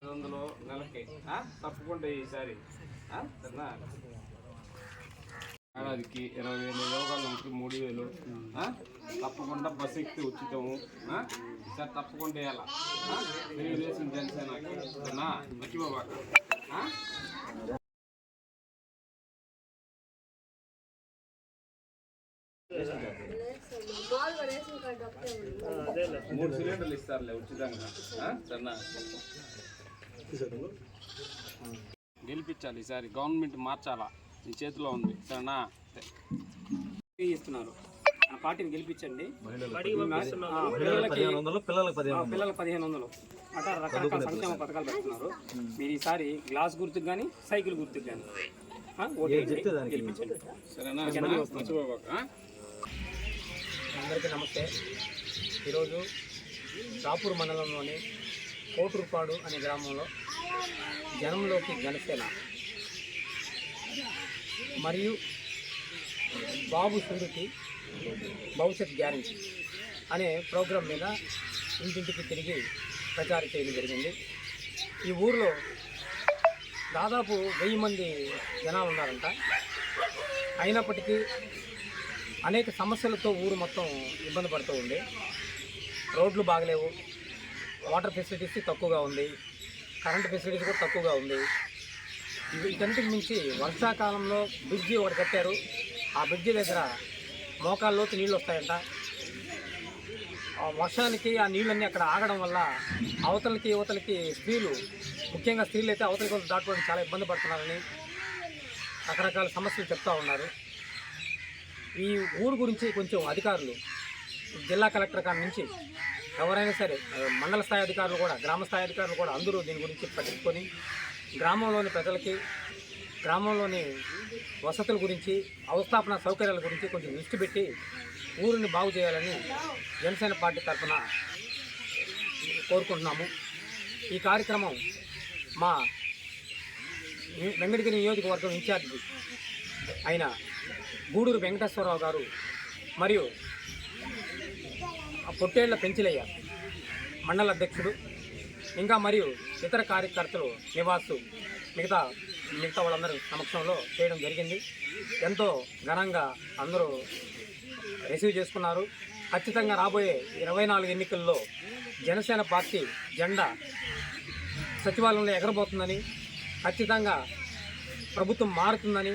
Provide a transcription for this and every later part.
500 నెలకి తప్పకుండా ఈసారి సరేనా. ఏడాదికి 20,000 యోగాలకి 3,000 తప్పకుండా బస్సు ఎక్కితే ఉచితము. సార్ తప్పకుండా వేయాలా తెలుగుదేశం జనసేనకి సరేనా. మర్చిపోబాక. మూడు సిలిండర్లు ఇస్తారులే ఉచితంగా సరేనా. గెలిపించాలి ఈసారి, గవర్నమెంట్ మార్చాలా, నీ చేతిలో ఉంది సరేనా. ఇస్తున్నారు పార్టీని గెలిపించండి. పిల్లలకు 1,500 అట్లా రకరకాల సంక్షేమ పథకాలు పెడుతున్నారు. మీరు ఈసారి గ్లాస్ గుర్తుకు కానీ సైకిల్ గుర్తుకు కానీ గెలిపించండి సరేనా. అందరికీ నమస్తే. ఈరోజు రాపూర్ మండలంలోని కోటూరుపాడు అనే గ్రామంలో జనంలోకి జనసేన మరియు బాబు సుందరికి భవిష్యత్ గ్యారెంటీ అనే ప్రోగ్రాం మీద ఇంటింటికి తిరిగి ప్రచారం చేయడం జరిగింది. ఈ ఊరిలో దాదాపు 1000 మంది జనాలు ఉన్నారంట. అయినప్పటికీ అనేక సమస్యలతో ఊరు మొత్తం ఇబ్బంది పడుతూ ఉంది. రోడ్లు బాగలేవు, వాటర్ ఫెసిలిటీస్ తక్కువగా ఉంది, కరెంట్ ఫెసిలిటీస్ కూడా తక్కువగా ఉంది. వీటన్నిటికి మించి వర్షాకాలంలో బ్రిడ్జి ఒకటి కట్టారు. ఆ బ్రిడ్జి దగ్గర మోకాల్లోకి నీళ్ళు వస్తాయంట. ఆ వర్షానికి ఆ నీళ్ళన్నీ అక్కడ ఆగడం వల్ల అవతలకి యువతలకి స్త్రీలు, ముఖ్యంగా స్త్రీలు అయితే అవతలికి దాటుకోవడానికి చాలా ఇబ్బంది పడుతున్నారని రకరకాల సమస్యలు చెప్తూ ఉన్నారు. ఈ ఊరు గురించి కొంచెం అధికారులు, జిల్లా కలెక్టర్ కాడి నుంచి ఎవరైనా సరే, మండల స్థాయి అధికారులు కూడా, గ్రామ స్థాయి అధికారులు కూడా అందరూ దీని గురించి పట్టించుకొని గ్రామంలోని ప్రజలకి, గ్రామంలోని వసతుల గురించి, అవస్థాపన సౌకర్యాల గురించి కొంచెం దృష్టి పెట్టి ఊరిని బాగు చేయాలని జనసేన పార్టీ తరఫున కోరుకుంటున్నాము. ఈ కార్యక్రమం మా వెంకటగిరి నియోజకవర్గం ఇన్ఛార్జి అయిన గూడూరు వెంకటేశ్వరరావు గారు మరియు పొట్టేళ్ల పెంచిలయ్య మండల అధ్యక్షుడు, ఇంకా మరియు ఇతర కార్యకర్తలు, నివాసు, మిగతా వాళ్ళందరూ సమక్షంలో చేయడం జరిగింది. ఎంతో ఘనంగా అందరూ రిసీవ్ చేసుకున్నారు. ఖచ్చితంగా రాబోయే 24 ఎన్నికల్లో జనసేన పార్టీ జెండా సచివాలయంలో ఎగరబోతుందని, ఖచ్చితంగా ప్రభుత్వం మారుతుందని,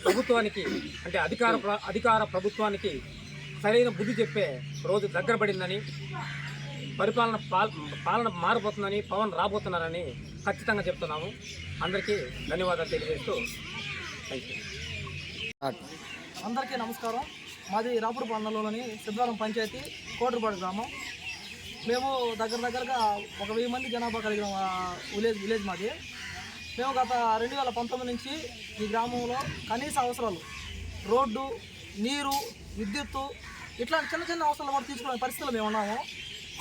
ప్రభుత్వానికి అంటే అధికార ప్రభుత్వానికి సరైన బుద్ధి చెప్పే రోజు దగ్గర పడిందని, పాలన మారిపోతుందని, పవన్ రాబోతున్నారని ఖచ్చితంగా చెప్తున్నాము. అందరికీ ధన్యవాదాలు తెలియజేస్తూ థ్యాంక్ యూ. అందరికీ నమస్కారం. మాది రాపూర్ మండలంలోని సిద్ధారం పంచాయతీ కోటూరుపాడు గ్రామం. మేము దగ్గరగా 1000 మంది జనాభా కలిగిన విలేజ్ మాది. మేము గత 2019 నుంచి ఈ గ్రామంలో కనీస అవసరాలు, రోడ్డు, నీరు, విద్యుత్తు ఇట్లాంటి చిన్న అవసరాలు కూడా తీసుకునే పరిస్థితులు మేము ఉన్నాము.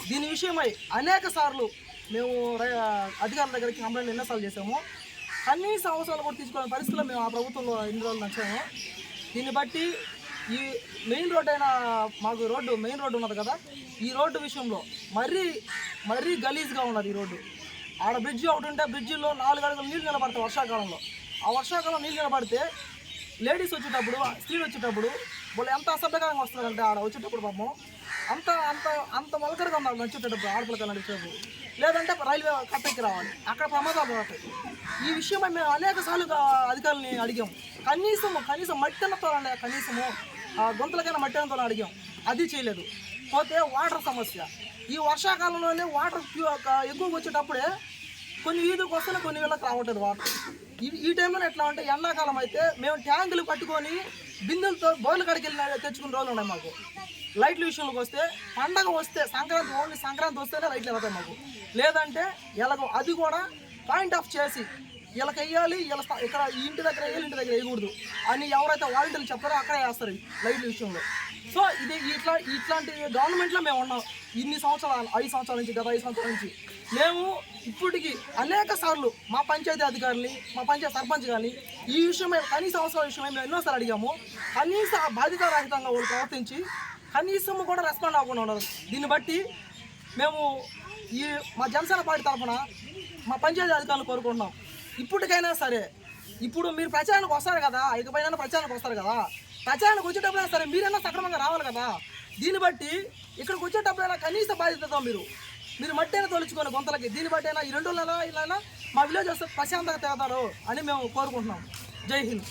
దీని విషయమై అనేక సార్లు మేము అధికారుల దగ్గరికి కంప్లైంట్ ఎన్నోసార్లు చేసాము. కనీస అవసరాలు కూడా తీసుకునే పరిస్థితుల్లో మేము ఆ ప్రభుత్వంలో ఇన్ని రోజులు నచ్చాము. దీన్ని బట్టి ఈ మెయిన్ రోడ్ అయినా మాకు మెయిన్ రోడ్డు ఉన్నది కదా, ఈ రోడ్డు విషయంలో మరీ గలీజ్గా ఉన్నది. ఈ రోడ్డు ఆడ బ్రిడ్జి ఒకటి ఉంటే బ్రిడ్జిలో 4 అడుగులు నీళ్ళు నిలబడతాయి వర్షాకాలంలో. ఆ వర్షాకాలం నీళ్ళు నిలబడితే లేడీస్ వచ్చేటప్పుడు, స్త్రీలు వచ్చేటప్పుడు వాళ్ళు ఎంత అసభ్యకరంగా వస్తున్నారంటే ఆడ వచ్చేటప్పుడు పాపం అంత మొలకరగా ఉన్నారు వచ్చేటప్పుడు ఆడపిల్లకాయలు నడిచేటప్పుడు. లేదంటే రైల్వే కట్టెక్కి రావాలి, అక్కడ ప్రమాదాలు పడతాయి. ఈ విషయమై మేము అనేక సార్లు అధికారులని అడిగాము. కనీసం మట్టెనతో కనీసము గొంతులకైనా మట్టెనతో అడిగాం, అది చేయలేదు. పోతే వాటర్ సమస్య. ఈ వర్షాకాలంలోనే వాటర్ ఎక్కువగా వచ్చేటప్పుడే కొన్ని వీధికి వస్తేనే కొన్ని వీళ్ళకి రావట్లేదు వాటర్. ఈ టైంలో ఎట్లా అంటే ఎండాకాలం అయితే మేము ట్యాంకులు పట్టుకొని బిందెలతో బోర్ల కాడికి వెళ్ళి తెచ్చుకునే రోజులు ఉన్నాయి మాకు. లైట్ల విషయంలోకి వస్తే పండగ వస్తే ఓన్లీ సంక్రాంతి వస్తేనే లైట్లు వెళ్తాయి మాకు. లేదంటే ఎలాగో అది కూడా పాయింట్ ఆఫ్ చేసి వీళ్ళకి వేయాలి, ఇక్కడ ఇంటి దగ్గర వేయాలి, ఇంటి దగ్గర వేయకూడదు అని ఎవరైతే వాలంటీర్లు చెప్తారో అక్కడే వేస్తారు లైట్ల విషయంలో. సో ఇది ఇట్లాంటి గవర్నమెంట్లో మేము ఉన్నాం ఇన్ని సంవత్సరాలు, 5 సంవత్సరాల నుంచి, గత 5 సంవత్సరాల నుంచి. మేము ఇప్పటికీ అనేక సార్లు మా పంచాయతీ అధికారులు, మా పంచాయతీ సర్పంచ్ కానీ ఈ విషయమై కనీస అవసరాల విషయమై మేము ఎన్నోసార్లు అడిగాము. కనీస బాధ్యతారహితంగా వాళ్ళు ప్రవర్తించి కనీసం కూడా రెస్పాండ్ అవ్వకుండా ఉన్నారు. దీన్ని బట్టి మేము ఈ మా జనసేన పార్టీ తరఫున మా పంచాయతీ అధికారులు కోరుకుంటున్నాం, ఇప్పటికైనా సరే ఇప్పుడు మీరు ప్రచారానికి వస్తారు కదా, ఇకపైన ప్రచారానికి వస్తారు కదా, ప్రచారానికి వచ్చేటప్పుడైనా సరే మీరైనా సక్రమంగా రావాలి కదా. దీన్ని బట్టి ఇక్కడికి వచ్చేటప్పుడైనా కనీస బాధ్యతతో మీరు మట్టైనా తొలుచుకొని గొంతలకి, దీన్ని బట్టి అయినా ఈ 2 నెలల ఇలా మా విలేజ్ వస్తే ప్రశాంతంగా తిరుగుతారు అని మేము కోరుకుంటున్నాం. జై హింద్.